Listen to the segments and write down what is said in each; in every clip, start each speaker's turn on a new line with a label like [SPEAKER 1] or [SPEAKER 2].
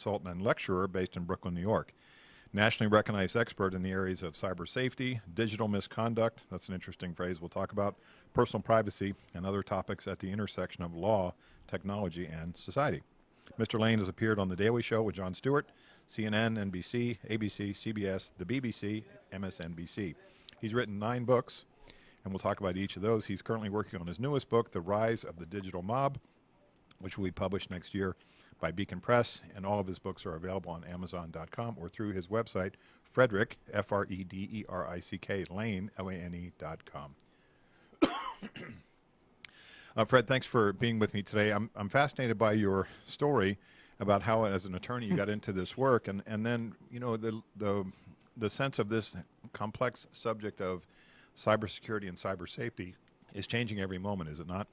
[SPEAKER 1] consultant and lecturer based in Brooklyn, New York. Nationally recognized expert in the areas of cyber safety, digital misconduct, that's an interesting phrase we'll talk about, personal privacy, and other topics at the intersection of law, technology, and society. Mr. Lane has appeared on The Daily Show with Jon Stewart, CNN, NBC, ABC, CBS, the BBC, MSNBC. He's written 9 books, and we'll talk about each of those. He's currently working on his newest book, The Rise of the Digital Mob, which will be published next year by Beacon Press, and all of his books are available on Amazon.com or through his website, Frederick, Frederick, Lane, Lane.com. Fred, thanks for being with me today. I'm fascinated by your story about how, as an attorney, you got into this work, and then the sense of this complex subject of cybersecurity and cyber safety is changing every moment, is it not?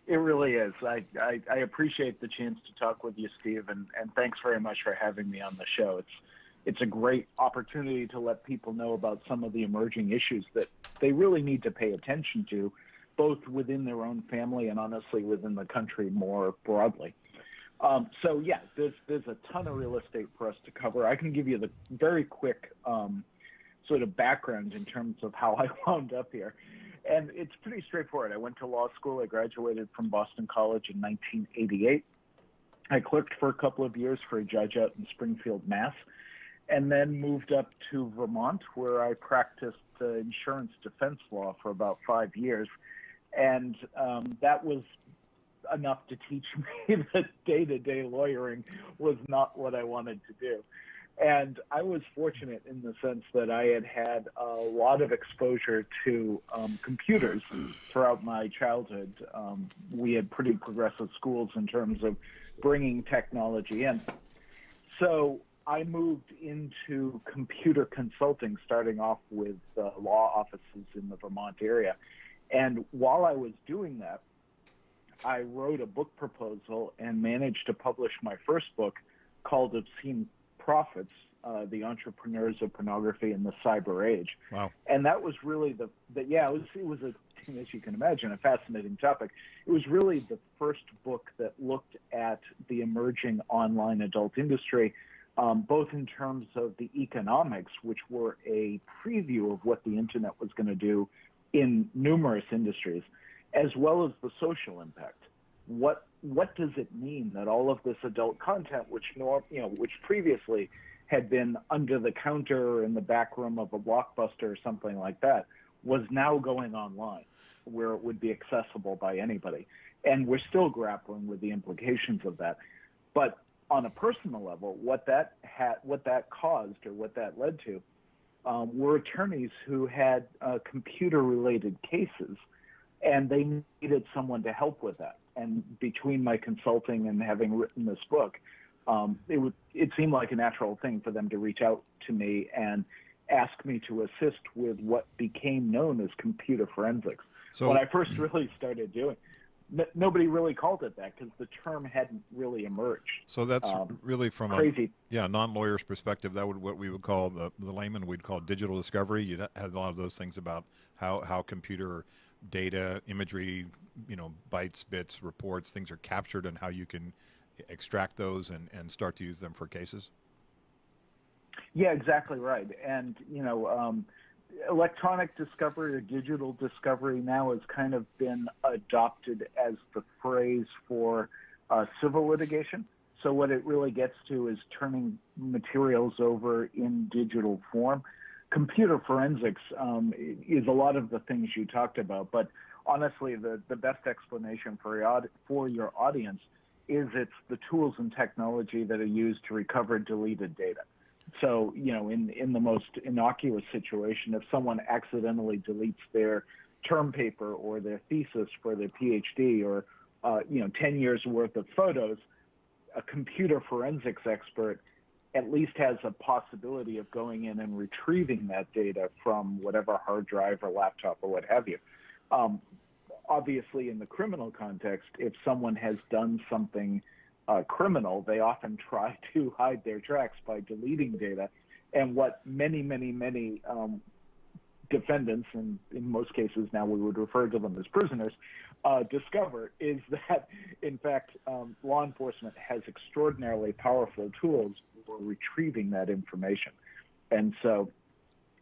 [SPEAKER 2] It really is. I appreciate the chance to talk with you, Steve, and thanks very much for having me on the show. It's a great opportunity to let people know about some of the emerging issues that they really need to pay attention to, both within their own family and honestly within the country more broadly. So yeah, there's a ton of real estate for us to cover. I can give you the very quick sort of background in terms of how I wound up here. And it's pretty straightforward. I went to law school. I graduated from Boston College in 1988. I clerked for a couple of years for a judge out in Springfield, Mass., and then moved up to Vermont, where I practiced insurance defense law for about 5 years. And that was enough to teach me that day-to-day lawyering was not what I wanted to do. And I was fortunate in the sense that I had a lot of exposure to computers throughout my childhood. We had pretty progressive schools in terms of bringing technology in. So I moved into computer consulting, starting off with law offices in the Vermont area. And while I was doing that, I wrote a book proposal and managed to publish my first book called Obscene Profits, The Entrepreneurs of Pornography in the Cyber Age.
[SPEAKER 1] Wow.
[SPEAKER 2] And that was really it was as you can imagine, a fascinating topic. It was really the first book that looked at the emerging online adult industry, both in terms of the economics, which were a preview of what the internet was going to do in numerous industries, as well as the social impact. What does it mean that all of this adult content, which previously had been under the counter in the back room of a Blockbuster or something like that, was now going online, where it would be accessible by anybody? And we're still grappling with the implications of that. But on a personal level, what that caused, or what that led to, were attorneys who had computer-related cases, and they needed someone to help with that. And between my consulting and having written this book, it seemed like a natural thing for them to reach out to me and ask me to assist with what became known as computer forensics. So when I first really started doing it, nobody really called it that because the term hadn't really emerged.
[SPEAKER 1] So that's really from
[SPEAKER 2] crazy.
[SPEAKER 1] a non-lawyer's perspective, that would what we would call the layman we'd call digital discovery. You had a lot of those things about how computer data, imagery, bytes, bits, reports, things are captured, and how you can extract those and start to use them for cases.
[SPEAKER 2] Yeah, exactly right. And electronic discovery or digital discovery now has kind of been adopted as the phrase for civil litigation. So what it really gets to is turning materials over in digital form. Computer forensics is a lot of the things you talked about, but honestly, the best explanation for your audience is it's the tools and technology that are used to recover deleted data. So, in the most innocuous situation, if someone accidentally deletes their term paper or their thesis for their PhD or, 10 years worth of photos, a computer forensics expert at least has a possibility of going in and retrieving that data from whatever hard drive or laptop or what have you. Obviously, in the criminal context, if someone has done something criminal, they often try to hide their tracks by deleting data. And what many defendants, and in most cases now we would refer to them as prisoners, discover is that, in fact, law enforcement has extraordinarily powerful tools for retrieving that information. And so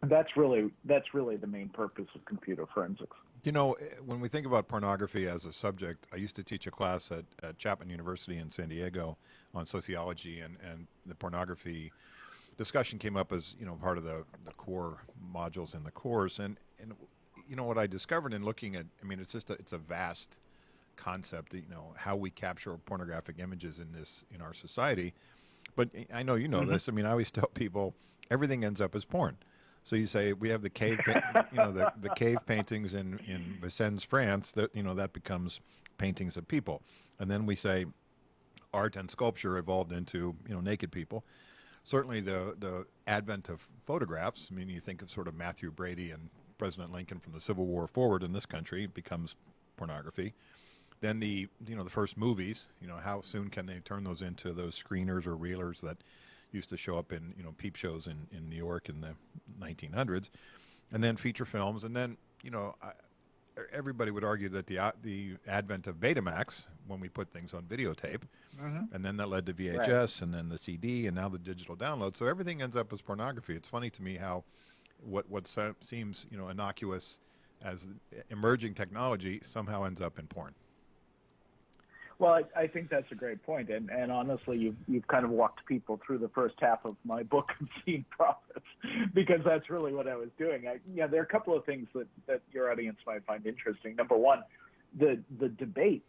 [SPEAKER 2] that's really the main purpose of computer forensics.
[SPEAKER 1] You know, when we think about pornography as a subject, I used to teach a class at Chapman University in San Diego on sociology, and the pornography discussion came up as, part of the core modules in the course. And what I discovered in looking at, it's a vast concept, how we capture pornographic images in our society. But I know this. I always tell people everything ends up as porn. So you say we have the cave, the cave paintings in Vincennes, France. That becomes paintings of people, and then we say art and sculpture evolved into naked people. Certainly, the advent of photographs. You think of sort of Matthew Brady and President Lincoln from the Civil War forward in this country becomes pornography. Then the first movies. How soon can they turn those into those screeners or reelers that used to show up in peep shows in New York in the 1900s, and then feature films, and then everybody would argue that the advent of Betamax, when we put things on videotape, and then that led to VHS, and then the CD, and now the digital download. So everything ends up as pornography. It's funny to me how what seems innocuous as emerging technology somehow ends up in porn.
[SPEAKER 2] Well, I think that's a great point, and honestly, you've kind of walked people through the first half of my book, Obscene Profits, because that's really what I was doing. There are a couple of things that your audience might find interesting. Number one, the debate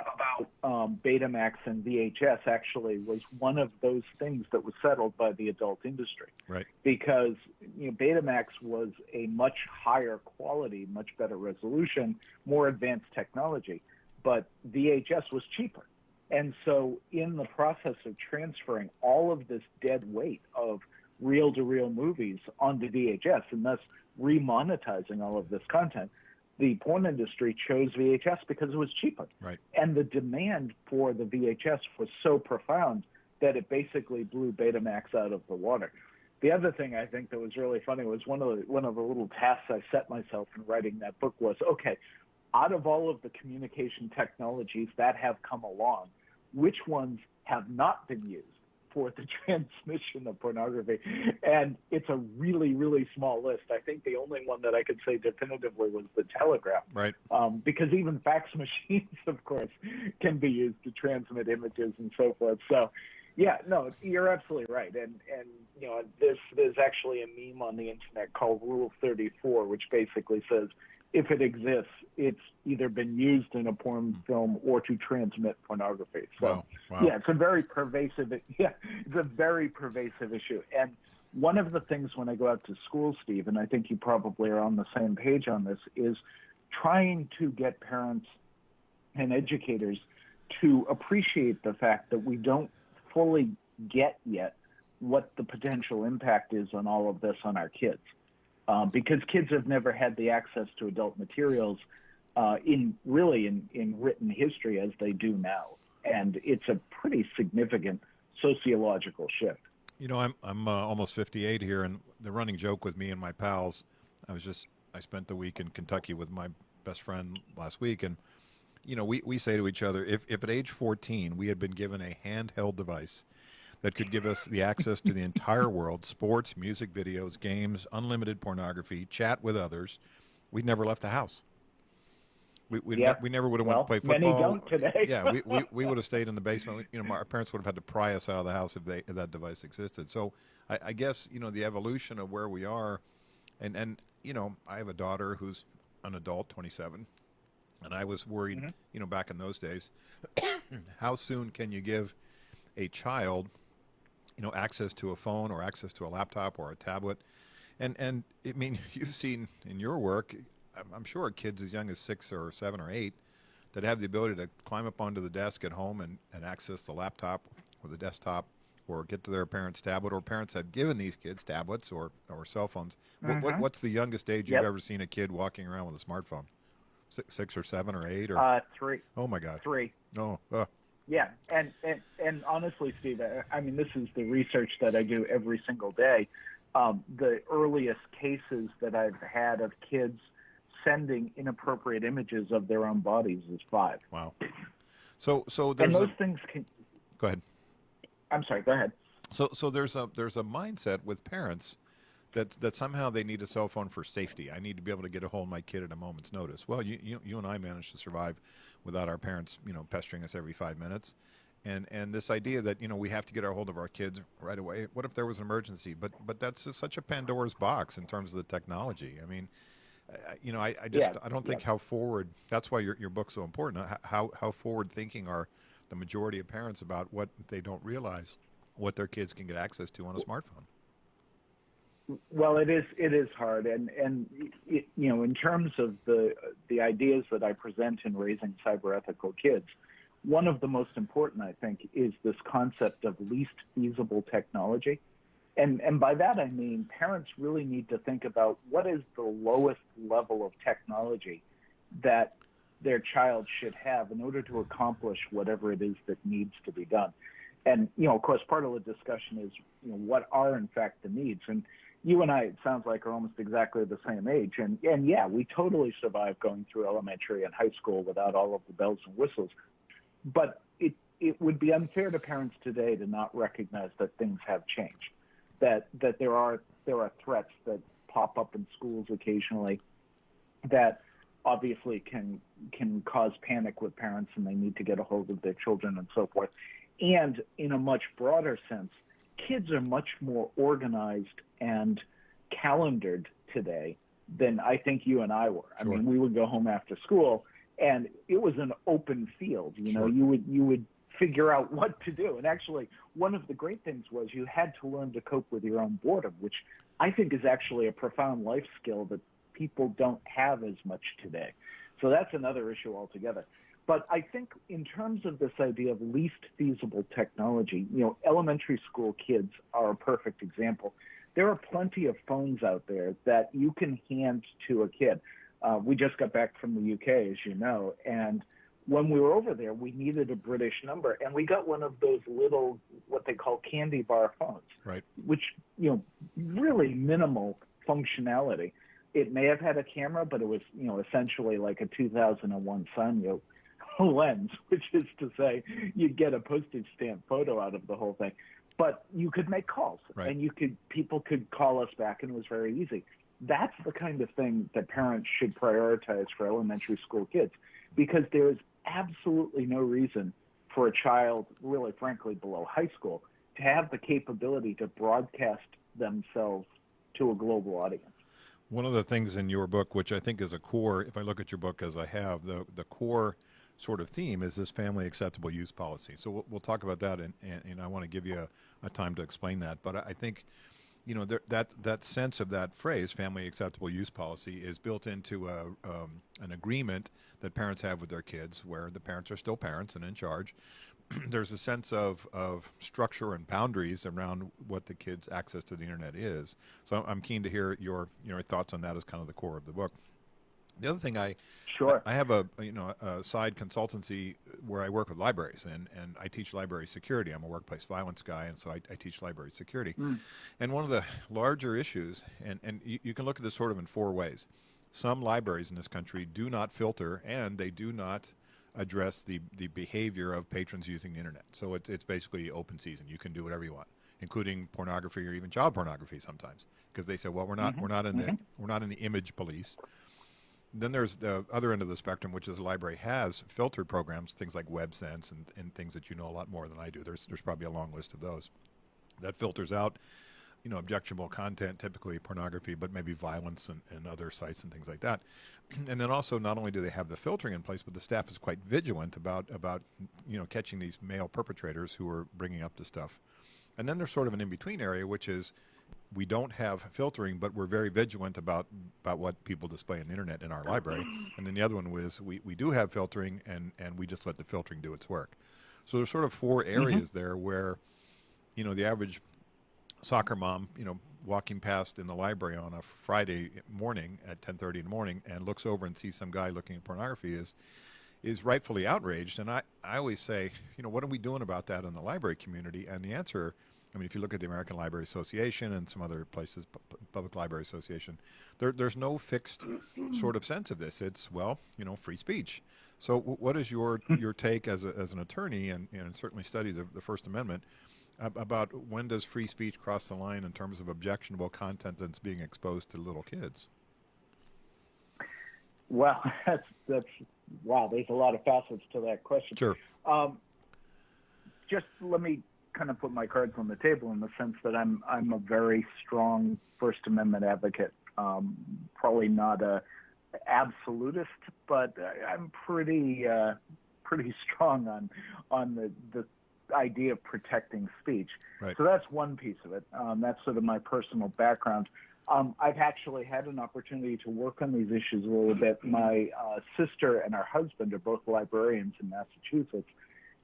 [SPEAKER 2] about Betamax and VHS actually was one of those things that was settled by the adult industry,
[SPEAKER 1] right?
[SPEAKER 2] Because Betamax was a much higher quality, much better resolution, more advanced technology. But VHS was cheaper. And so in the process of transferring all of this dead weight of reel-to-reel movies onto VHS and thus remonetizing all of this content, the porn industry chose VHS because it was cheaper.
[SPEAKER 1] Right.
[SPEAKER 2] And the demand for the VHS was so profound that it basically blew Betamax out of the water. The other thing I think that was really funny was one of the little tasks I set myself in writing that book was, okay, out of all of the communication technologies that have come along, which ones have not been used for the transmission of pornography? And it's a really, really small list. I think the only one that I could say definitively was the telegraph.
[SPEAKER 1] Right.
[SPEAKER 2] Because even fax machines, of course, can be used to transmit images and so forth. So, yeah, no, you're absolutely right. And there's actually a meme on the internet called Rule 34, which basically says, if it exists, it's either been used in a porn film or to transmit pornography. So,
[SPEAKER 1] wow.
[SPEAKER 2] Yeah, it's a very pervasive issue. And one of the things when I go out to school, Steve, and I think you probably are on the same page on this, is trying to get parents and educators to appreciate the fact that we don't fully get yet what the potential impact is on all of this on our kids. Because kids have never had the access to adult materials in written history as they do now, and it's a pretty significant sociological shift.
[SPEAKER 1] I'm almost 58 here, and the running joke with me and my pals, I spent the week in Kentucky with my best friend last week, and we say to each other, if at age 14 we had been given a handheld device that could give us the access to the entire world, sports, music videos, games, unlimited pornography, chat with others, we'd never left the house. We never would have went to play football.
[SPEAKER 2] Many don't today.
[SPEAKER 1] Yeah, we would have stayed in the basement. Our parents would have had to pry us out of the house if that device existed. So I guess, the evolution of where we are, and I have a daughter who's an adult, 27, and I was worried, back in those days, how soon can you give a child access to a phone or access to a laptop or a tablet. And you've seen in your work, I'm sure kids as young as 6 or 7 or 8 that have the ability to climb up onto the desk at home and access the laptop or the desktop or get to their parents' tablet, or parents have given these kids tablets or cell phones. What's the youngest age you've ever seen a kid walking around with a smartphone? 6 or 7 or 8? Or
[SPEAKER 2] 3.
[SPEAKER 1] Oh, my God.
[SPEAKER 2] 3.
[SPEAKER 1] Oh,
[SPEAKER 2] Yeah, and honestly, Steve, this is the research that I do every single day. The earliest cases that I've had of kids sending inappropriate images of their own bodies is 5.
[SPEAKER 1] Wow. So
[SPEAKER 2] and those things can.
[SPEAKER 1] Go ahead.
[SPEAKER 2] I'm sorry. Go ahead.
[SPEAKER 1] So there's a mindset with parents that somehow they need a cell phone for safety. I need to be able to get a hold of my kid at a moment's notice. Well, you and I managed to survive without our parents, pestering us every 5 minutes. And this idea that, we have to get a hold of our kids right away. What if there was an emergency? But that's just such a Pandora's box in terms of the technology. I mean, I don't think how forward. That's why your book's so important. How forward thinking are the majority of parents about what they don't realize, what their kids can get access to on a smartphone.
[SPEAKER 2] Well, it is hard, and in terms of the ideas that I present in raising cyber ethical kids, one of the most important, I think, is this concept of least feasible technology. And by that, I mean parents really need to think about what is the lowest level of technology that their child should have in order to accomplish whatever it is that needs to be done. And, of course, part of the discussion is, what are, in fact, the needs? And you and I, it sounds like, are almost exactly the same age. And yeah, we totally survived going through elementary and high school without all of the bells and whistles. But it would be unfair to parents today to not recognize that things have changed, that there are threats that pop up in schools occasionally that obviously can cause panic with parents, and they need to get a hold of their children and so forth. And in a much broader sense, kids are much more organized and calendared today than I think you and I were.
[SPEAKER 1] Sure.
[SPEAKER 2] I mean, we would go home after school, and it was an open field.
[SPEAKER 1] Sure.
[SPEAKER 2] You would figure out what to do. And actually, one of the great things was you had to learn to cope with your own boredom, which I think is actually a profound life skill that people don't have as much today. So that's another issue altogether. But I think in terms of this idea of least feasible technology, elementary school kids are a perfect example. There are plenty of phones out there that you can hand to a kid. We just got back from the UK, as you know, and when we were over there, we needed a British number, and we got one of those little, what they call candy bar phones,
[SPEAKER 1] right?
[SPEAKER 2] Which, really minimal functionality. It may have had a camera, but it was, essentially like a 2001 Sanyo lens, which is to say you'd get a postage stamp photo out of the whole thing. But you could make calls,
[SPEAKER 1] right,
[SPEAKER 2] and people could call us back, and it was very easy. That's the kind of thing that parents should prioritize for elementary school kids, because there is absolutely no reason for a child, really, frankly, below high school, to have the capability to broadcast themselves to a global audience.
[SPEAKER 1] One of the things in your book, which I think is a core, if I look at your book as I have, the core sort of theme is this family acceptable use policy. So we'll talk about that, and I want to give you a time to explain that. But I think, that sense of that phrase, family acceptable use policy, is built into an agreement that parents have with their kids, where the parents are still parents and in charge. There's a sense of structure and boundaries around what the kids' access to the internet is. So I'm keen to hear your thoughts on that as kind of the core of the book. The other thing I have a side consultancy where I work with libraries, and I teach library security. I'm a workplace violence guy, and so I teach library security. And one of the larger issues, and you can look at this sort of in 4 ways. Some libraries in this country do not filter, and they do not address the behavior of patrons using the internet. So it's basically open season. You can do whatever you want, including pornography or even child pornography sometimes, because they say, well, we're not in the image police. Then there's the other end of the spectrum, which is the library has filtered programs, things like WebSense and things that you know a lot more than I do. There's probably a long list of those that filters out, objectionable content, typically pornography, but maybe violence and other sites and things like that. And then also, not only do they have the filtering in place, but the staff is quite vigilant about catching these male perpetrators who are bringing up the stuff. And then there's sort of an in-between area, which is we don't have filtering, but we're very vigilant about what people display on the internet in our library. And then the other one was we do have filtering, and we just let the filtering do its work. So there's sort of 4 areas there where, the average soccer mom, walking past in the library on a Friday morning at 10:30 in the morning and looks over and sees some guy looking at pornography is rightfully outraged. And I always say, what are we doing about that in the library community? And the answer I mean, if you look at the American Library Association and some other places, Public Library Association, there's no fixed sort of sense of this. It's, well, free speech. So what is your take as an attorney and certainly study the First Amendment about when does free speech cross the line in terms of objectionable content that's being exposed to little kids?
[SPEAKER 2] Well, that's wow. There's a lot of facets to that question.
[SPEAKER 1] Sure.
[SPEAKER 2] Just let me kind of put my cards on the table in the sense that I'm a very strong First Amendment advocate. Probably not a absolutist, but I'm pretty strong on the idea of protecting speech.
[SPEAKER 1] Right.
[SPEAKER 2] So that's one piece of it. That's sort of my personal background. I've actually had an opportunity to work on these issues a little bit. My sister and her husband are both librarians in Massachusetts,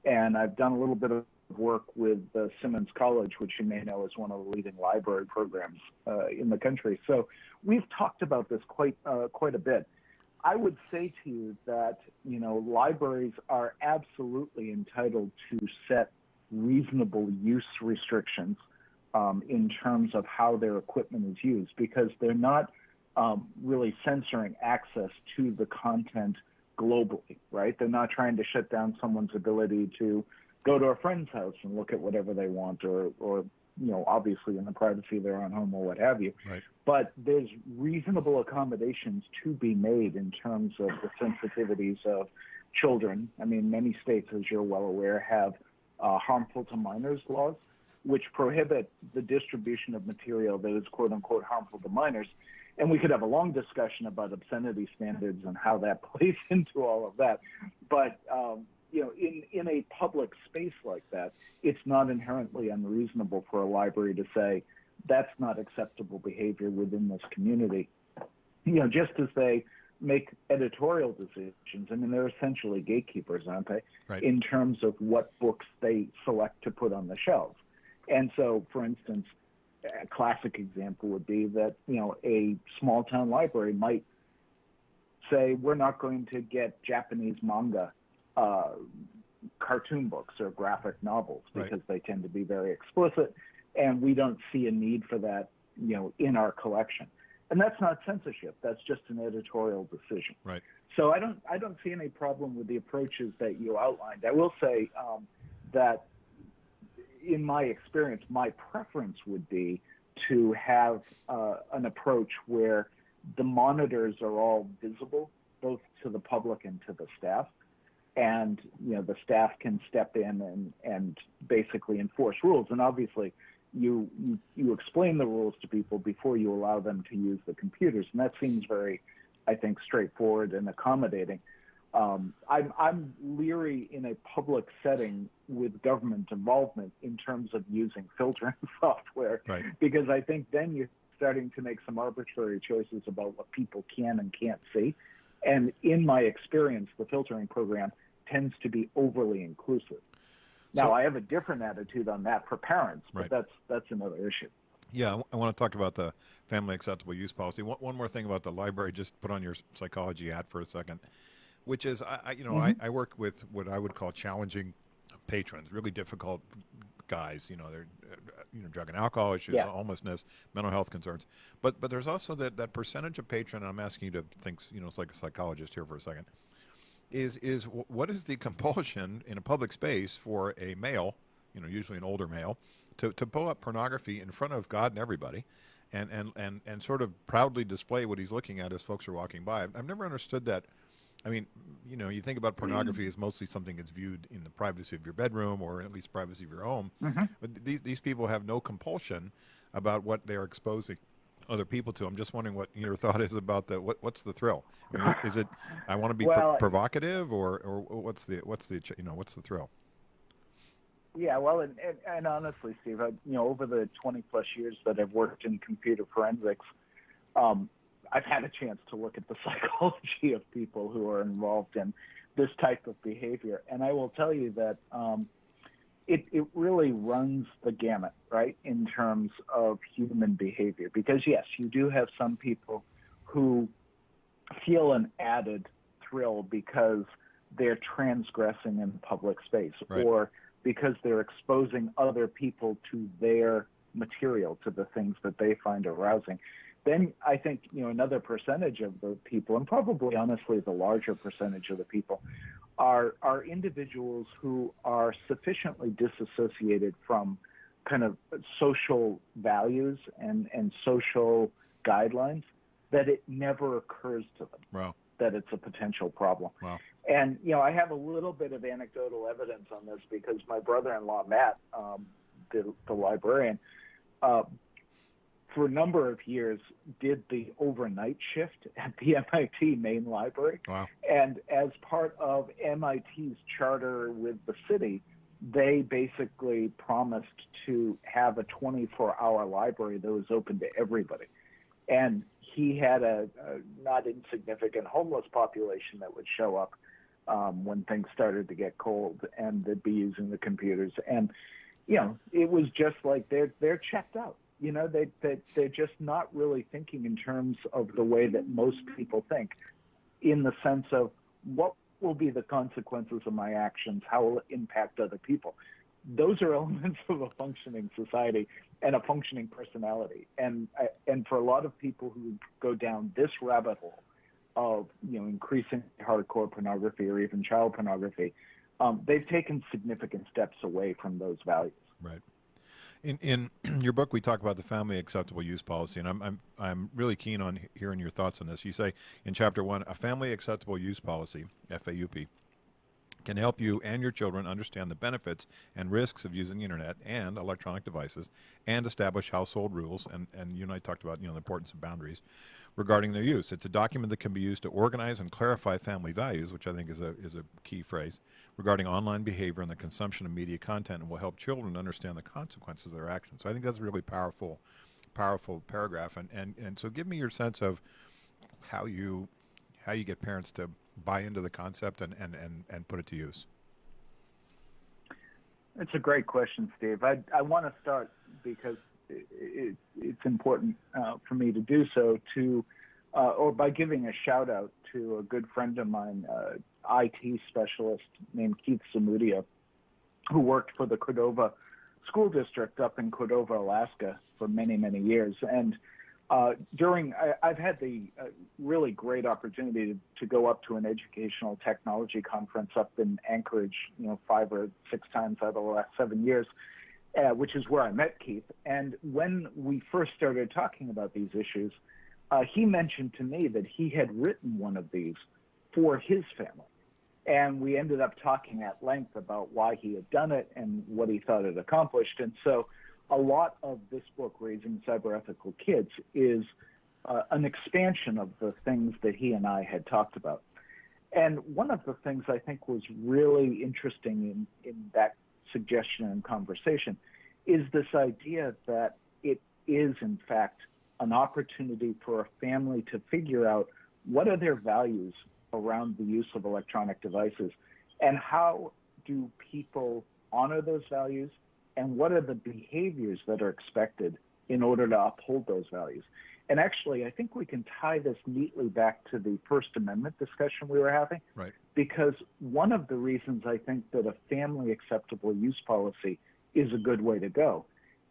[SPEAKER 2] and I've done a little bit of work with Simmons College, which you may know is one of the leading library programs in the country. So we've talked about this quite a bit. I would say to you that, libraries are absolutely entitled to set reasonable use restrictions in terms of how their equipment is used, because they're not really censoring access to the content globally, right? They're not trying to shut down someone's ability to go to a friend's house and look at whatever they want, or obviously in the privacy of their own home or what have you.
[SPEAKER 1] Right.
[SPEAKER 2] But there's reasonable accommodations to be made in terms of the sensitivities of children. I mean, many states, as you're well aware, have harmful to minors laws, which prohibit the distribution of material that is quote unquote harmful to minors. And we could have a long discussion about obscenity standards and how that plays into all of that. But, in a public space like that, it's not inherently unreasonable for a library to say that's not acceptable behavior within this community. Just as they make editorial decisions. I mean, they're essentially gatekeepers, aren't they?
[SPEAKER 1] Right.
[SPEAKER 2] In terms of what books they select to put on the shelves. And so, for instance, a classic example would be that, a small town library might say, we're not going to get Japanese manga cartoon books or graphic novels because they tend to be very explicit, and we don't see a need for that, in our collection. And that's not censorship. That's just an editorial decision.
[SPEAKER 1] Right.
[SPEAKER 2] So I don't see any problem with the approaches that you outlined. I will say that in my experience, my preference would be to have an approach where the monitors are all visible, both to the public and to the staff. And, the staff can step in and basically enforce rules. And obviously, you explain the rules to people before you allow them to use the computers. And that seems very, I think, straightforward and accommodating. I'm leery in a public setting with government involvement in terms of using filtering software,
[SPEAKER 1] right,
[SPEAKER 2] because I think then you're starting to make some arbitrary choices about what people can and can't see. And in my experience, the filtering program tends to be overly inclusive. Now, I have a different attitude on that for parents, but that's another issue.
[SPEAKER 1] Yeah, I want to talk about the family acceptable use policy. One more thing about the library, just put on your psychology hat for a second, which is, I work with what I would call challenging patrons, really difficult guys. They're drug and alcohol issues, homelessness, mental health concerns. But there's also that percentage of patron, and I'm asking you to think, it's like a psychologist here for a second, is what is the compulsion in a public space for a male, usually an older male, to pull up pornography in front of God and everybody and sort of proudly display what he's looking at as folks are walking by. I've never understood that. I mean, you think about pornography as mostly something that's viewed in the privacy of your bedroom or at least privacy of your home. Mm-hmm. But these people have no compulsion about what they're exposing other people to. I'm just wondering what your thought is about what's the thrill? I mean, is it I want to be provocative or what's the thrill?
[SPEAKER 2] Yeah, well, and honestly, Steve, over the 20 plus years that I've worked in computer forensics, I've had a chance to look at the psychology of people who are involved in this type of behavior. And I will tell you that it really runs the gamut, right, in terms of human behavior. Because, yes, you do have some people who feel an added thrill because they're transgressing in public space, right, or because they're exposing other people to their material, to the things that they find arousing. Then I think, another percentage of the people, and probably honestly the larger percentage of the people, are individuals who are sufficiently disassociated from kind of social values and social guidelines that it never occurs to them.
[SPEAKER 1] Wow.
[SPEAKER 2] That it's a potential problem.
[SPEAKER 1] Wow.
[SPEAKER 2] And, I have a little bit of anecdotal evidence on this because my brother-in-law, Matt, the librarian, for a number of years did the overnight shift at the MIT main library.
[SPEAKER 1] Wow.
[SPEAKER 2] And as part of MIT's charter with the city, they basically promised to have a 24-hour library that was open to everybody. And he had a not insignificant homeless population that would show up when things started to get cold, and they'd be using the computers. And, it was just like they're checked out. They're just not really thinking in terms of the way that most people think, in the sense of what will be the consequences of my actions, how will it impact other people. Those are elements of a functioning society and a functioning personality. And for a lot of people who go down this rabbit hole of, increasing hardcore pornography or even child pornography, they've taken significant steps away from those values.
[SPEAKER 1] Right. In your book, we talk about the family acceptable use policy, and I'm really keen on hearing your thoughts on this. You say in chapter 1, a family acceptable use policy, FAUP, can help you and your children understand the benefits and risks of using the internet and electronic devices, and establish household rules. And you and I talked about the importance of boundaries regarding their use. It's a document that can be used to organize and clarify family values, which I think is a key phrase, regarding online behavior and the consumption of media content, and will help children understand the consequences of their actions. So I think that's a really powerful paragraph. And so give me your sense of how you get parents to buy into the concept and put it to use.
[SPEAKER 2] It's a great question, Steve. I want to start because it's important for me to do so, or by giving a shout out to a good friend of mine, IT specialist named Keith Zamudia, who worked for the Cordova School District up in Cordova, Alaska for many, many years. And I've had the really great opportunity to go up to an educational technology conference up in Anchorage, 5 or 6 times out of the last 7 years, which is where I met Keith. And when we first started talking about these issues, he mentioned to me that he had written one of these for his family. And we ended up talking at length about why he had done it and what he thought it accomplished. And so a lot of this book, Raising Cyber-Ethical Kids, is an expansion of the things that he and I had talked about. And one of the things I think was really interesting in that suggestion and conversation is this idea that it is, in fact, an opportunity for a family to figure out what are their values around the use of electronic devices, and how do people honor those values, and what are the behaviors that are expected in order to uphold those values. And actually, I think we can tie this neatly back to the First Amendment discussion we were having,
[SPEAKER 1] right?
[SPEAKER 2] Because one of the reasons I think that a family acceptable use policy is a good way to go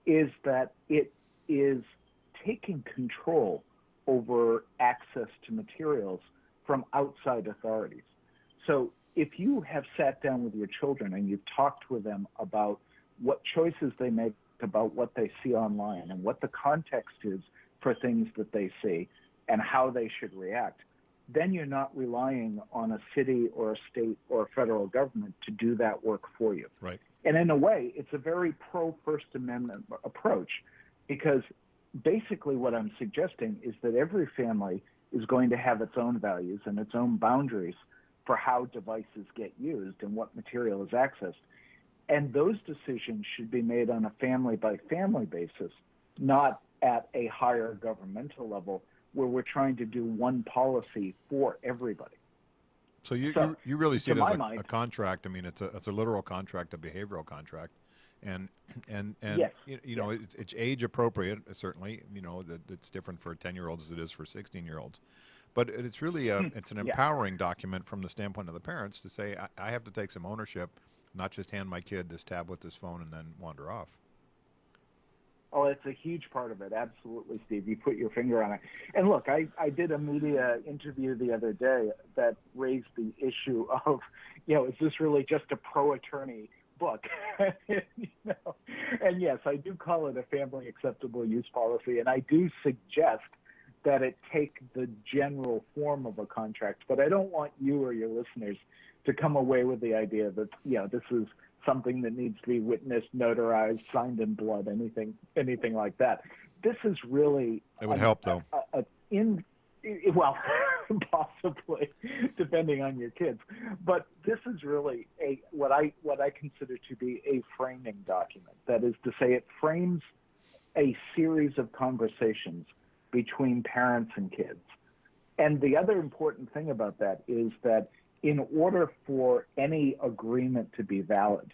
[SPEAKER 2] is that it is taking control over access to materials from outside authorities. So if you have sat down with your children and you've talked with them about what choices they make about what they see online and what the context is for things that they see and how they should react, then you're not relying on a city or a state or a federal government to do that work for you.
[SPEAKER 1] Right.
[SPEAKER 2] And in a way, it's a very pro-First Amendment approach, because basically what I'm suggesting is that every family is going to have its own values and its own boundaries for how devices get used and what material is accessed. And those decisions should be made on a family-by-family basis, not at a higher governmental level where we're trying to do one policy for everybody.
[SPEAKER 1] So you really see it as
[SPEAKER 2] mind,
[SPEAKER 1] a contract. I mean, it's a literal contract, a behavioral contract, and
[SPEAKER 2] yes,
[SPEAKER 1] it's age appropriate. Certainly, it's different for 10-year-olds as it is for 16-year-olds. But it's really it's an empowering document from the standpoint of the parents to say, I have to take some ownership not just hand my kid this tablet, this phone, and then wander off.
[SPEAKER 2] Oh, it's a huge part of it. Absolutely, Steve. You put your finger on it. And look, I did a media interview the other day that raised the issue of, is this really just a pro-attorney book? And yes, I do call it a family acceptable use policy, and I do suggest that it take the general form of a contract. But I don't want you or your listeners to come away with the idea that, this is something that needs to be witnessed, notarized, signed in blood, anything like that. This is really...
[SPEAKER 1] It would help, though.
[SPEAKER 2] Well, possibly, depending on your kids. But this is really what I consider to be a framing document. That is to say, it frames a series of conversations between parents and kids. And the other important thing about that is that in order for any agreement to be valid,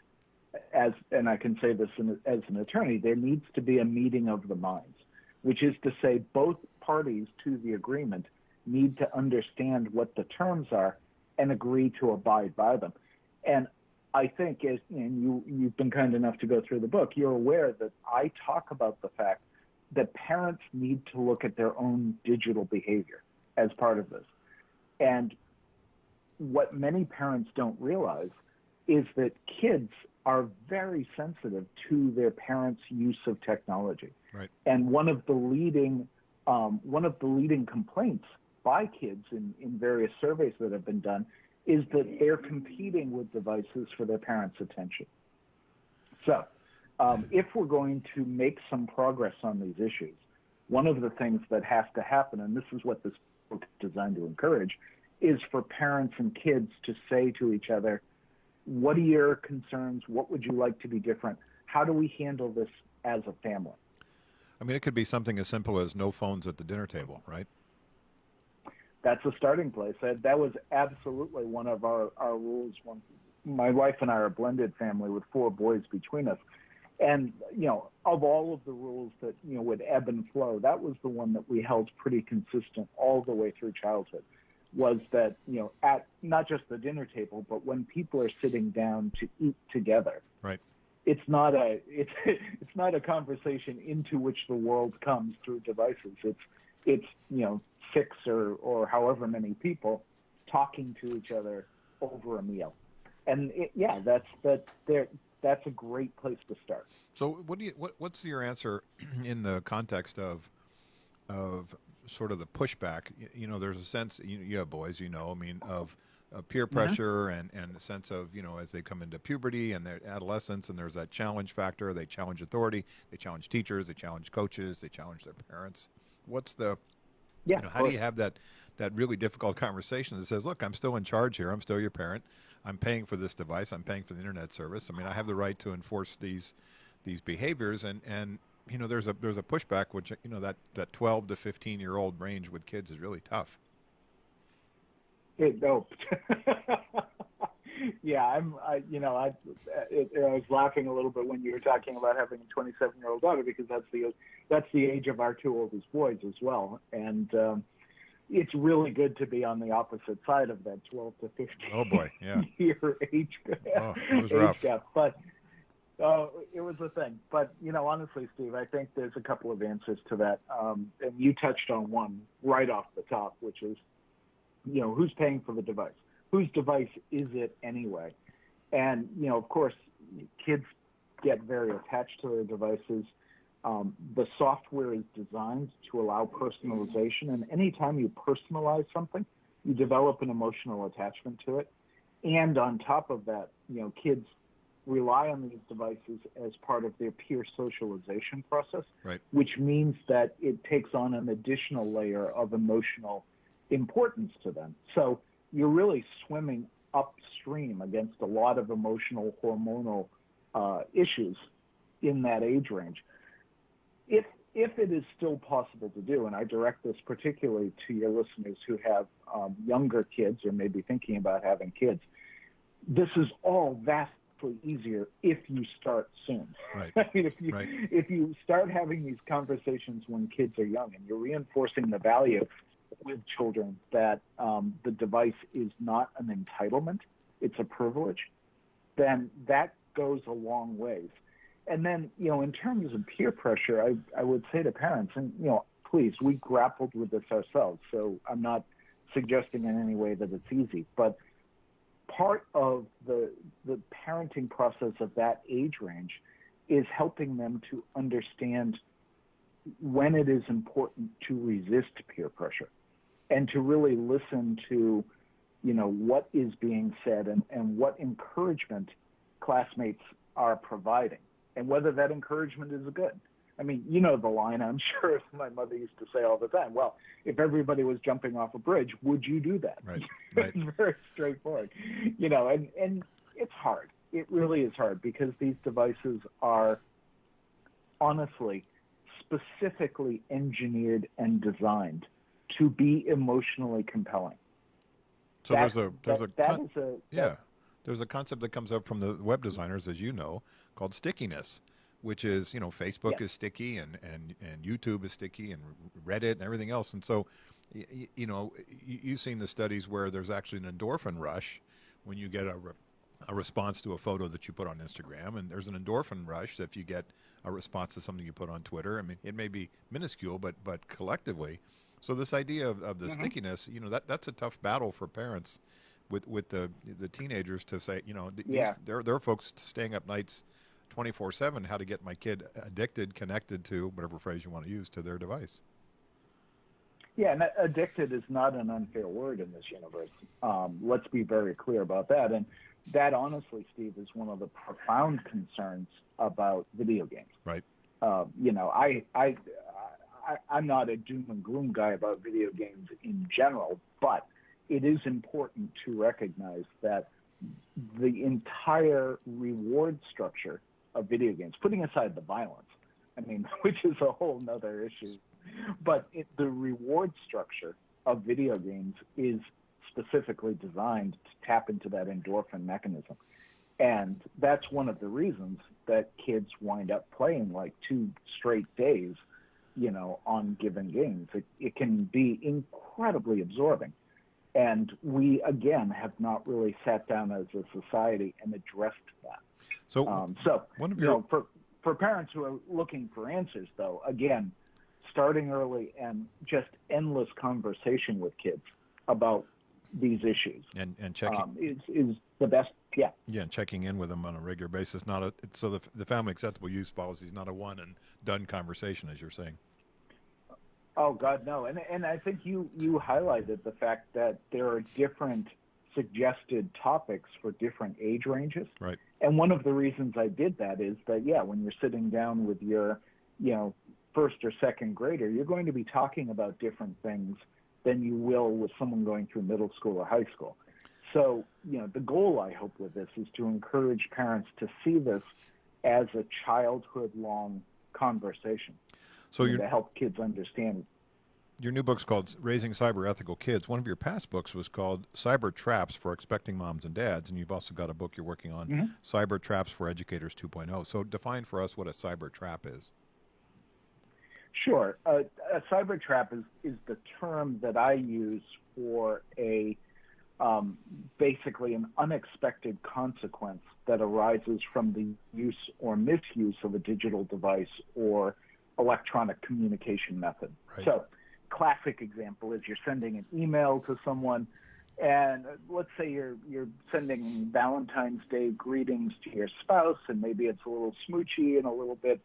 [SPEAKER 2] and I can say this as an attorney, there needs to be a meeting of the minds, which is to say both parties to the agreement need to understand what the terms are and agree to abide by them. And I think, you've been kind enough to go through the book, you're aware that I talk about the fact that parents need to look at their own digital behavior as part of this. And what many parents don't realize is that kids are very sensitive to their parents' use of technology.
[SPEAKER 1] Right.
[SPEAKER 2] And one of the leading complaints by kids in various surveys that have been done is that they're competing with devices for their parents' attention. So if we're going to make some progress on these issues, one of the things that has to happen, and this is what this book is designed to encourage, is for parents and kids to say to each other, what are your concerns? What would you like to be different? How do we handle this as a family?
[SPEAKER 1] I mean, it could be something as simple as no phones at the dinner table, right?
[SPEAKER 2] That's a starting place. That was absolutely one of our rules. My wife and I are a blended family with 4 boys between us. And, of all of the rules that, would ebb and flow, that was the one that we held pretty consistent all the way through childhood, was that, at not just the dinner table, but when people are sitting down to eat together,
[SPEAKER 1] right,
[SPEAKER 2] it's not a conversation into which the world comes through devices. It's 6 or however many people talking to each other over a meal. And that's a great place to start.
[SPEAKER 1] So what's your answer in the context of sort of the pushback? There's a sense, you have boys, of peer pressure and a sense of, as they come into puberty and their adolescence, and there's that challenge factor. They challenge authority, they challenge teachers, they challenge coaches, they challenge their parents. What's the, how do you have that really difficult conversation that says, look, I'm still in charge here. I'm still your parent. I'm paying for this device. I'm paying for the internet service. I mean, I have the right to enforce these behaviors, and there's a pushback, which that 12 to 15-year-old range with kids is really tough.
[SPEAKER 2] Yeah, I was laughing a little bit when you were talking about having a 27-year-old daughter, because that's the age of our 2 oldest boys as well, and it's really good to be on the opposite side of that 12 to 15 year age
[SPEAKER 1] it was rough.
[SPEAKER 2] Gap. But it was a thing. But, honestly, Steve, I think there's a couple of answers to that. And you touched on one right off the top, which is, who's paying for the device? Whose device is it anyway? And, of course, kids get very attached to their devices. The software is designed to allow personalization, and anytime you personalize something, you develop an emotional attachment to it. And on top of that, kids rely on these devices as part of their peer socialization process,
[SPEAKER 1] right,
[SPEAKER 2] which means that it takes on an additional layer of emotional importance to them. So you're really swimming upstream against a lot of emotional, hormonal issues in that age range. If it is still possible to do, and I direct this particularly to your listeners who have younger kids or maybe thinking about having kids, this is all vastly easier if you start soon.
[SPEAKER 1] Right.
[SPEAKER 2] I mean, if you start having these conversations when kids are young, and you're reinforcing the value with children that the device is not an entitlement, it's a privilege, then that goes a long ways. And then, in terms of peer pressure, I would say to parents, and, please, we grappled with this ourselves, so I'm not suggesting in any way that it's easy, but part of the parenting process of that age range is helping them to understand when it is important to resist peer pressure and to really listen to, what is being said and what encouragement classmates are providing and whether that encouragement is good. I mean, the line, I'm sure my mother used to say all the time, well, if everybody was jumping off a bridge, would you do that?
[SPEAKER 1] Right.
[SPEAKER 2] It's very straightforward, and it's hard. It really is hard because these devices are honestly specifically engineered and designed to be emotionally compelling.
[SPEAKER 1] So there's a concept that comes up from the web designers, as you know, called stickiness, which is, Facebook is sticky and YouTube is sticky and Reddit and everything else. And so, you've seen the studies where there's actually an endorphin rush when you get a response to a photo that you put on Instagram, and there's an endorphin rush if you get a response to something you put on Twitter. I mean, it may be minuscule, but collectively. So this idea of the stickiness, that's a tough battle for parents with the teenagers to say, there are folks staying up nights 24/7, how to get my kid addicted, connected to whatever phrase you want to use to their device.
[SPEAKER 2] Yeah, and addicted is not an unfair word in this universe. Let's be very clear about that. And that, honestly, Steve, is one of the profound concerns about video games.
[SPEAKER 1] Right.
[SPEAKER 2] I'm not a doom and gloom guy about video games in general, but it is important to recognize that the entire reward structure of video games, putting aside the violence, which is a whole nother issue, but the reward structure of video games is specifically designed to tap into that endorphin mechanism. And that's one of the reasons that kids wind up playing like 2 straight days, on given games. It can be incredibly absorbing. And we, again, have not really sat down as a society and addressed that.
[SPEAKER 1] So one of your...
[SPEAKER 2] for parents who are looking for answers, though, again, starting early and just endless conversation with kids about these issues
[SPEAKER 1] and checking
[SPEAKER 2] is the best. Yeah,
[SPEAKER 1] and checking in with them on a regular basis. So the family acceptable use policy is not a one and done conversation, as you're saying.
[SPEAKER 2] Oh God, no. And I think you highlighted the fact that there are different suggested topics for different age ranges.
[SPEAKER 1] Right.
[SPEAKER 2] And one of the reasons I did that is that, when you're sitting down with your, first or second grader, you're going to be talking about different things than you will with someone going through middle school or high school. So, the goal, I hope, with this is to encourage parents to see this as a childhood-long conversation.
[SPEAKER 1] So
[SPEAKER 2] to help kids understand.
[SPEAKER 1] Your new book's called Raising Cyber Ethical Kids. One of your past books was called Cyber Traps for Expecting Moms and Dads, and you've also got a book you're working on, Cyber Traps for Educators 2.0. So define for us what a cyber trap is.
[SPEAKER 2] Sure. A cyber trap is the term that I use for basically an unexpected consequence that arises from the use or misuse of a digital device or electronic communication method.
[SPEAKER 1] Right.
[SPEAKER 2] So, classic example is you're sending an email to someone, and let's say you're sending Valentine's Day greetings to your spouse, and maybe it's a little smoochy and a little bit,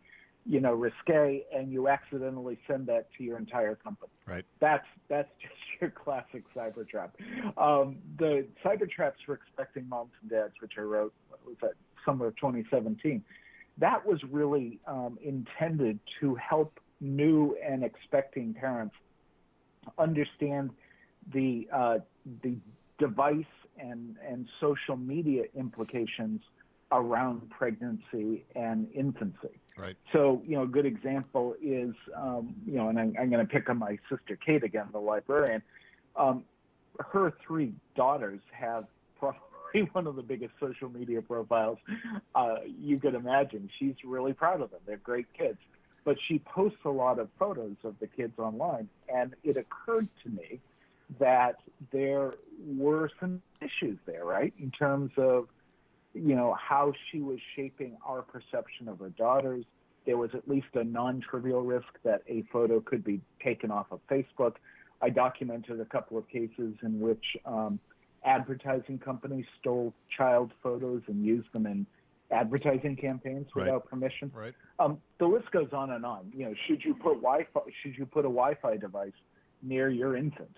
[SPEAKER 2] risque, and you accidentally send that to your entire company.
[SPEAKER 1] Right.
[SPEAKER 2] That's just your classic cyber trap. The cyber traps for expecting moms and dads, which I wrote, summer of 2017. That was really intended to help new and expecting parents understand the device and social media implications around pregnancy and infancy.
[SPEAKER 1] Right.
[SPEAKER 2] So, a good example is, and I'm going to pick on my sister Kate again, the librarian. Her 3 daughters have probably one of the biggest social media profiles you could imagine. She's really proud of them. They're great kids. But she posts a lot of photos of the kids online, and it occurred to me that there were some issues there, right, in terms of, how she was shaping our perception of her daughters. There was at least a non-trivial risk that a photo could be taken off of Facebook. I documented a couple of cases in which advertising companies stole child photos and used them in advertising campaigns without permission.
[SPEAKER 1] Right.
[SPEAKER 2] The list goes on and on. Should you put a Wi-Fi device near your infant?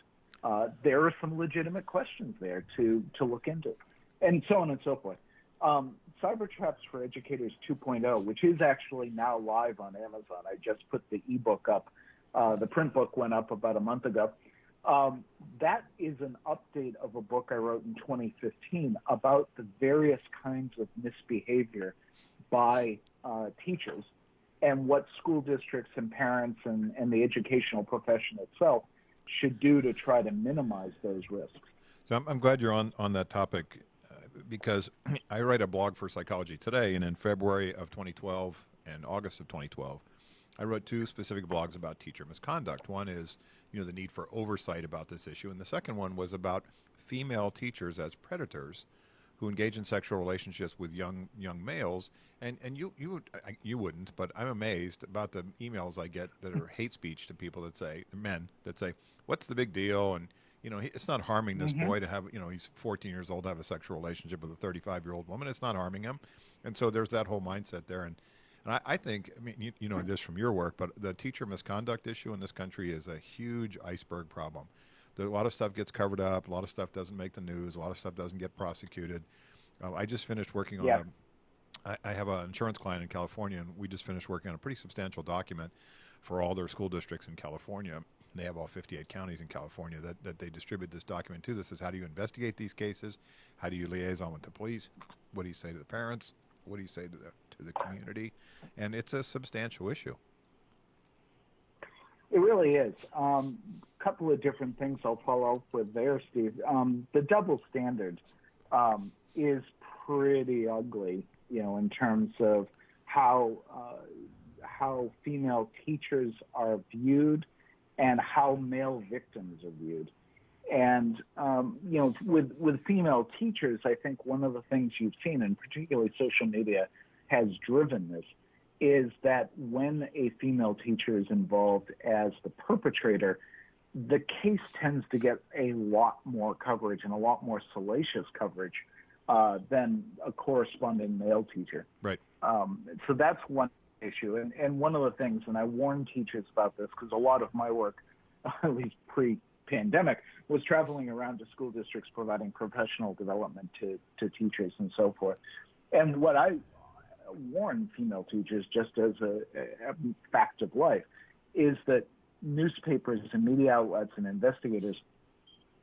[SPEAKER 2] There are some legitimate questions there to look into, and so on and so forth. Cyber Traps for Educators 2.0, which is actually now live on Amazon. I just put the ebook up. The print book went up about a month ago. That is an update of a book I wrote in 2015 about the various kinds of misbehavior by teachers and what school districts and parents and the educational profession itself should do to try to minimize those risks.
[SPEAKER 1] So I'm glad you're on that topic because I write a blog for Psychology Today, and in February of 2012 and August of 2012, I wrote two specific blogs about teacher misconduct. One is, the need for oversight about this issue, and the second one was about female teachers as predators who engage in sexual relationships with young males. And you wouldn't, but I'm amazed about the emails I get that are hate speech to people that say, men that say, "What's the big deal?" And it's not harming this boy to have, he's 14 years old to have a sexual relationship with a 35-year-old woman. It's not harming him. And so there's that whole mindset there. And I think, you know this from your work, but the teacher misconduct issue in this country is a huge iceberg problem. A lot of stuff gets covered up. A lot of stuff doesn't make the news. A lot of stuff doesn't get prosecuted. I just finished working on I have an insurance client in California, and we just finished working on a pretty substantial document for all their school districts in California. They have all 58 counties in California that they distribute this document to. This is how do you investigate these cases? How do you liaison with the police? What do you say to the parents? What do you say to the community? And it's a substantial issue.
[SPEAKER 2] It really is. Couple of different things I'll follow up with there, Steve. The double standard is pretty ugly, in terms of how female teachers are viewed and how male victims are viewed. And, with female teachers, I think one of the things you've seen, and particularly social media has driven this, is that when a female teacher is involved as the perpetrator, the case tends to get a lot more coverage and a lot more salacious coverage than a corresponding male teacher.
[SPEAKER 1] Right.
[SPEAKER 2] So that's one issue. And one of the things, and I warn teachers about this because a lot of my work, at least pre-pandemic, was traveling around to school districts providing professional development to teachers and so forth. And what I warn female teachers, just as a fact of life, is that newspapers and media outlets and investigators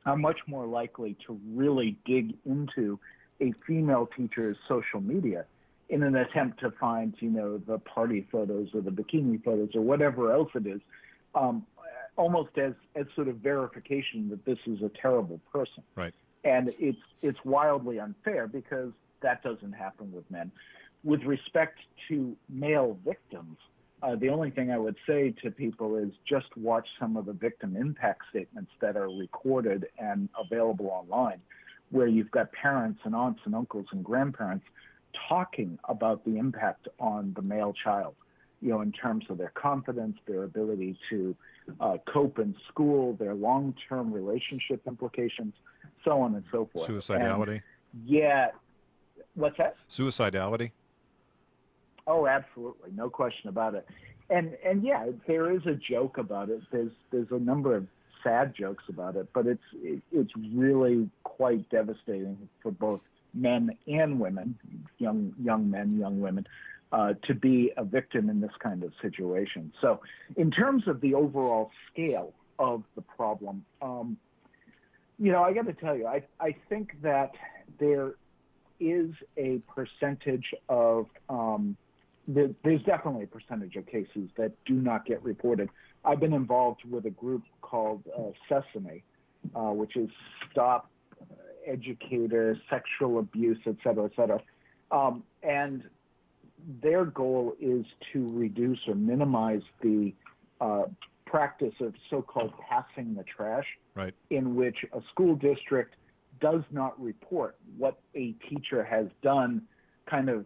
[SPEAKER 2] are much more likely to really dig into a female teacher's social media in an attempt to find, the party photos or the bikini photos or whatever else it is, almost as sort of verification that this is a terrible person.
[SPEAKER 1] Right.
[SPEAKER 2] And it's wildly unfair because that doesn't happen with men. With respect to male victims, the only thing I would say to people is just watch some of the victim impact statements that are recorded and available online, where you've got parents and aunts and uncles and grandparents talking about the impact on the male child, in terms of their confidence, their ability to cope in school, their long-term relationship implications, so on and so forth.
[SPEAKER 1] Suicidality?
[SPEAKER 2] And, what's that?
[SPEAKER 1] Suicidality?
[SPEAKER 2] Oh, absolutely. No question about it. And there is a joke about it. There's a number of sad jokes about it, but it's really quite devastating for both men and women, young men, young women, to be a victim in this kind of situation. So in terms of the overall scale of the problem, I got to tell you, I think that there is a percentage of there's definitely a percentage of cases that do not get reported. I've been involved with a group called Sesame, which is Stop Educator Sexual Abuse, et cetera, and their goal is to reduce or minimize the practice of so-called passing the trash,
[SPEAKER 1] right,
[SPEAKER 2] in which a school district does not report what a teacher has done, kind of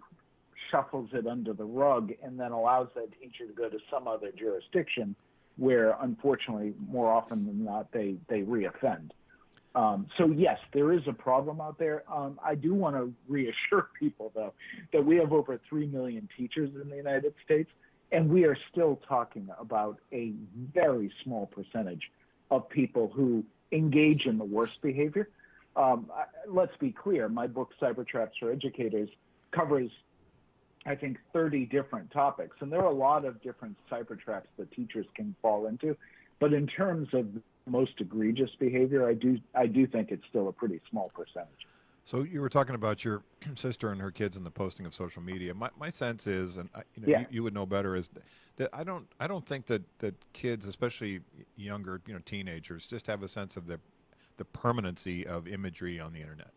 [SPEAKER 2] shuffles it under the rug, and then allows that teacher to go to some other jurisdiction where, unfortunately, more often than not, they reoffend. So yes, there is a problem out there. I do want to reassure people, though, that we have over 3 million teachers in the United States, and we are still talking about a very small percentage of people who engage in the worst behavior. Let's be clear, my book, Cyber Traps for Educators, covers, I think, 30 different topics, and there are a lot of different cyber traps that teachers can fall into. But in terms of most egregious behavior, I do think it's still a pretty small percentage.
[SPEAKER 1] So you were talking about your sister and her kids and the posting of social media. My sense is, and you would know better, is that I don't think that kids, especially younger, teenagers, just have a sense of the permanency of imagery on the internet.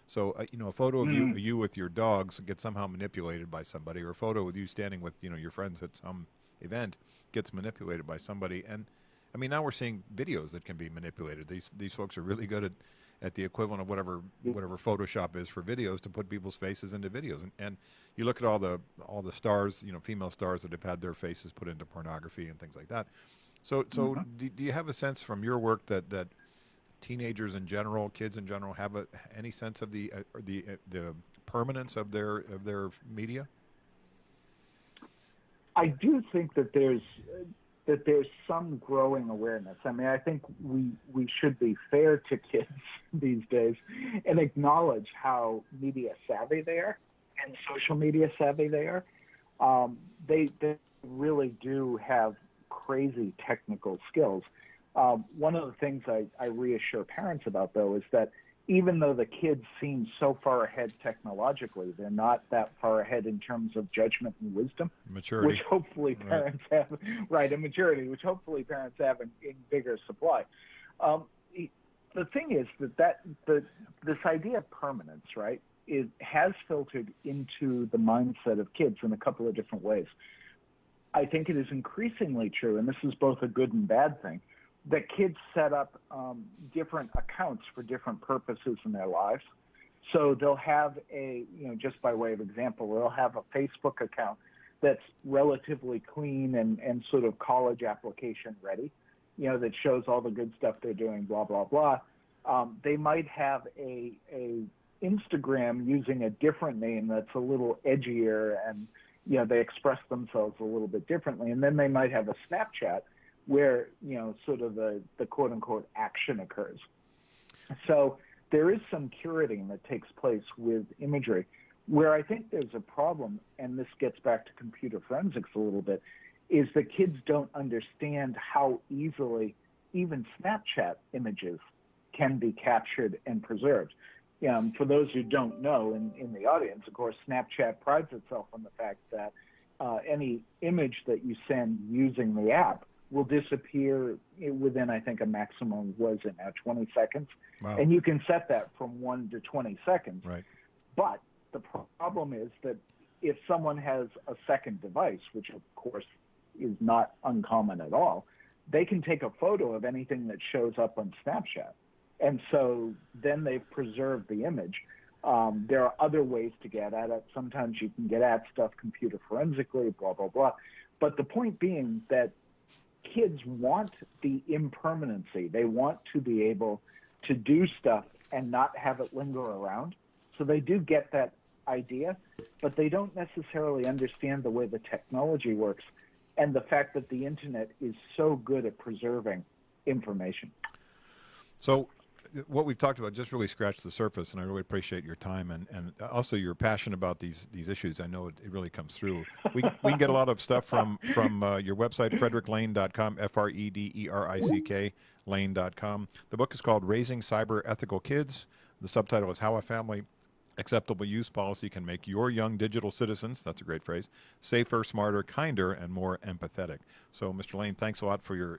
[SPEAKER 1] So a photo of you with your dogs gets somehow manipulated by somebody, or a photo with you standing with your friends at some event gets manipulated by somebody. And I mean, now we're seeing videos that can be manipulated. These folks are really good at the equivalent of whatever Photoshop is for videos, to put people's faces into videos. And you look at all the stars, female stars that have had their faces put into pornography and things like that. So do you have a sense from your work that teenagers in general, kids in general, have any sense of the permanence of their media?
[SPEAKER 2] I do think that there's some growing awareness. I mean, I think we should be fair to kids these days and acknowledge how media savvy they are and social media savvy they are. They really do have crazy technical skills. One of the things I reassure parents about, though, is that even though the kids seem so far ahead technologically, they're not that far ahead in terms of judgment and wisdom,
[SPEAKER 1] maturity,
[SPEAKER 2] which hopefully parents have, and maturity, which hopefully parents have in bigger supply. The thing is this idea of permanence, right, has filtered into the mindset of kids in a couple of different ways. I think it is increasingly true, and this is both a good and bad thing, that kids set up different accounts for different purposes in their lives. So they'll have just by way of example, they'll have a Facebook account that's relatively clean and sort of college application ready, that shows all the good stuff they're doing, blah, blah, blah. They might have a Instagram using a different name that's a little edgier, and they express themselves a little bit differently. And then they might have a Snapchat where, sort of the quote unquote action occurs. So there is some curating that takes place with imagery. Where I think there's a problem, and this gets back to computer forensics a little bit, is that kids don't understand how easily even Snapchat images can be captured and preserved. For those who don't know in the audience, of course, Snapchat prides itself on the fact that any image that you send using the app will disappear within, I think, a maximum, 20 seconds.
[SPEAKER 1] Wow.
[SPEAKER 2] And you can set that from 1 to 20 seconds.
[SPEAKER 1] Right.
[SPEAKER 2] But the problem is that if someone has a second device, which of course is not uncommon at all, they can take a photo of anything that shows up on Snapchat. And so then they've preserved the image. There are other ways to get at it. Sometimes you can get at stuff computer forensically, blah, blah, blah. But the point being that kids want the impermanency. They want to be able to do stuff and not have it linger around. So they do get that idea, but they don't necessarily understand the way the technology works and the fact that the internet is so good at preserving information.
[SPEAKER 1] So what we've talked about just really scratched the surface, and I really appreciate your time and also your passion about these issues. I know it really comes through. We can get a lot of stuff from your website, frederick.lane.com, FREDERICK lane.com. The book is called Raising Cyber Ethical Kids. The subtitle is How a Family Acceptable Use Policy Can Make Your Young Digital Citizens, that's a great phrase, safer, smarter, kinder, and more empathetic. So, Mr. Lane, thanks a lot for your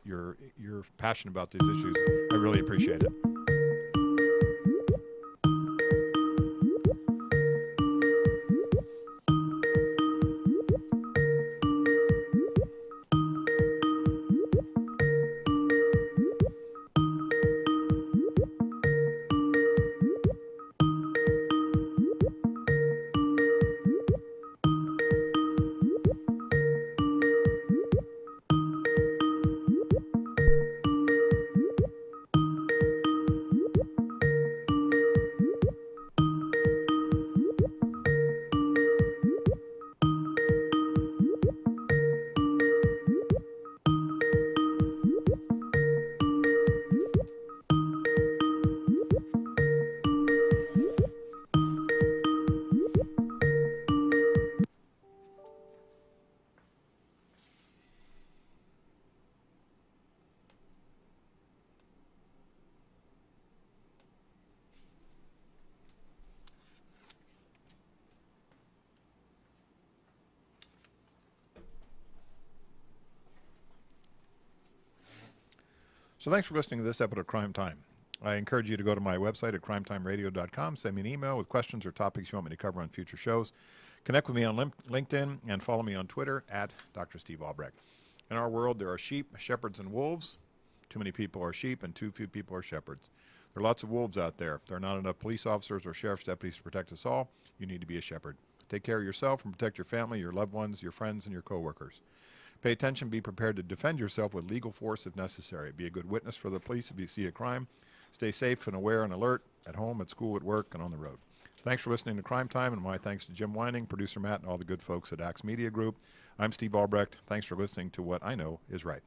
[SPEAKER 1] passion about these issues. I really appreciate it. So thanks for listening to this episode of Crime Time. I encourage you to go to my website at crimetimeradio.com, send me an email with questions or topics you want me to cover on future shows. Connect with me on LinkedIn and follow me on Twitter at Dr. Steve Albrecht. In our world, there are sheep, shepherds, and wolves. Too many people are sheep and too few people are shepherds. There are lots of wolves out there. There are not enough police officers or sheriff's deputies to protect us all. You need to be a shepherd. Take care of yourself and protect your family, your loved ones, your friends, and your coworkers. Pay attention, be prepared to defend yourself with legal force if necessary. Be a good witness for the police if you see a crime. Stay safe and aware and alert at home, at school, at work, and on the road. Thanks for listening to Crime Time, and my thanks to Jim Wining, producer Matt, and all the good folks at Axe Media Group. I'm Steve Albrecht. Thanks for listening to what I know is right.